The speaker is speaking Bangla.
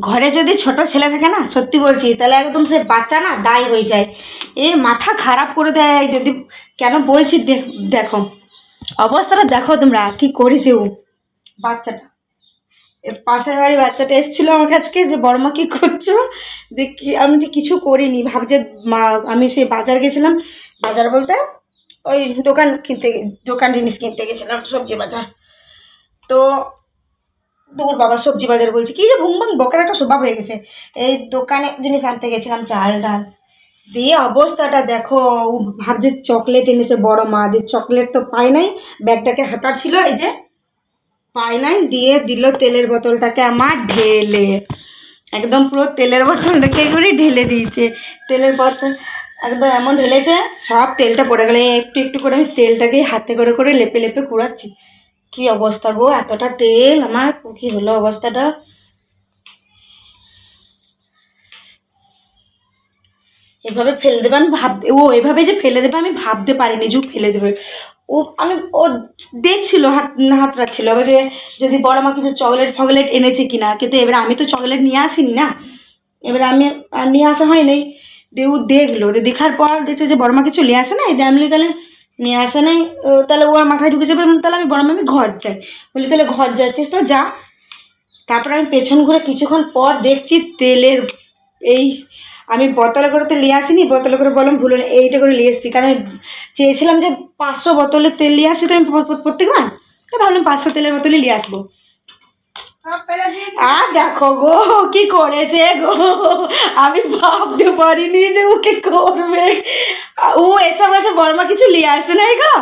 ঘরে যদি ছোট ছেলে থাকে না, সত্যি বলছি, তাহলে একদম সে বাচ্চা না দায়ী হয়ে যায়। এর মাথা খারাপ করে দেয় যদি। কেন বলছি দেখো অবস্থাটা দেখো তোমরা, কি করেছে ও বাচ্চাটা। এর পাশের বাড়ির বাচ্চাটা এসেছিল আমার কাছকে যে বড়মা কি করছো, দেখি আমি যে কিছু করিনি, ভাবছে মা আমি সেই বাজার গেছিলাম, বাজার বলতে ওই দোকান জিনিস কিনতে গেছিলাম, সবজি বাজার। তো দূর বাবা, সবজি বাজার বলছি কি যে ভুং ভাং বকার একটা স্বভাব হয়ে গেছে। এই দোকানে জিনিস আনতে গেছিলাম, চাল ডাল, দিয়ে অবস্থাটা দেখো। ও ভাবছে চকলেট এনেছে বড় মা, যে চকলেট তো পাই নাই, ব্যাগটাকে হাতার ছিল, এই যে পাই নাই, দিয়ে দিল তেলের বোতলটাকে আমার ঢেলে, একদম পুরো তেলের বোতলটাকে করে ঢেলে দিয়েছে। তেলের বোতল একদম এমন ঢেলেছে, সব তেলটা পড়ে গেলে একটু একটু করে আমি তেলটাকে হাতে করে করে লেপে লেপে কুড়াচ্ছি। কি অবস্থা গো, এতটা তেল আমার, কি হলো অবস্থাটা। এভাবে ফেলে দেবে আমি ভাবতে, ও এভাবে যে ফেলে দেবে আমি ভাবতে পারিনি যে ও ফেলে দেবে। ও আমি ও দেখছিল, হাত রাখছিল এবার যে যদি বড় মা কিছু চকলেট ফকলেট এনেছে কিনা, কিন্তু এবারে আমি তো চকলেট নিয়ে আসিনি না, এবারে আমি আর নিয়ে আসা হয়নি। দিয়ে ও দেখলো, দেখার পর দেখছে যে বড় মা কিছু নিয়ে আসে নাই, দিয়ে আমি বলি, তাহলে নিয়ে আসে নাই, তাহলে ও আর মাথায় ঢুকে যাবে, তাহলে আমি বড় মা আমি ঘর যাই। বলি তাহলে ঘর যাচ্ছিস তো যা। তারপর আমি পেছন ঘুরে কিছুক্ষণ পর দেখছি তেলের এই, আমি বোতলে করে তো নিয়ে আসিনি, বোতলে করে বললাম ভুলে এইটা করে নিয়ে এসেছি, কারণ চেয়েছিলাম যে 500 বোতলের তেল নিয়ে আসি তো আমি প্রত্যেকবার, তো ভাবলাম 500 তেলের বোতলই নিয়ে আসবো। আর দেখো গো কি করেছে গো, আমি ভাবতে পারিনি যে ওকে করবে। ও এসব আছে বর্মা কিছু নিয়ে আসে নাই গো,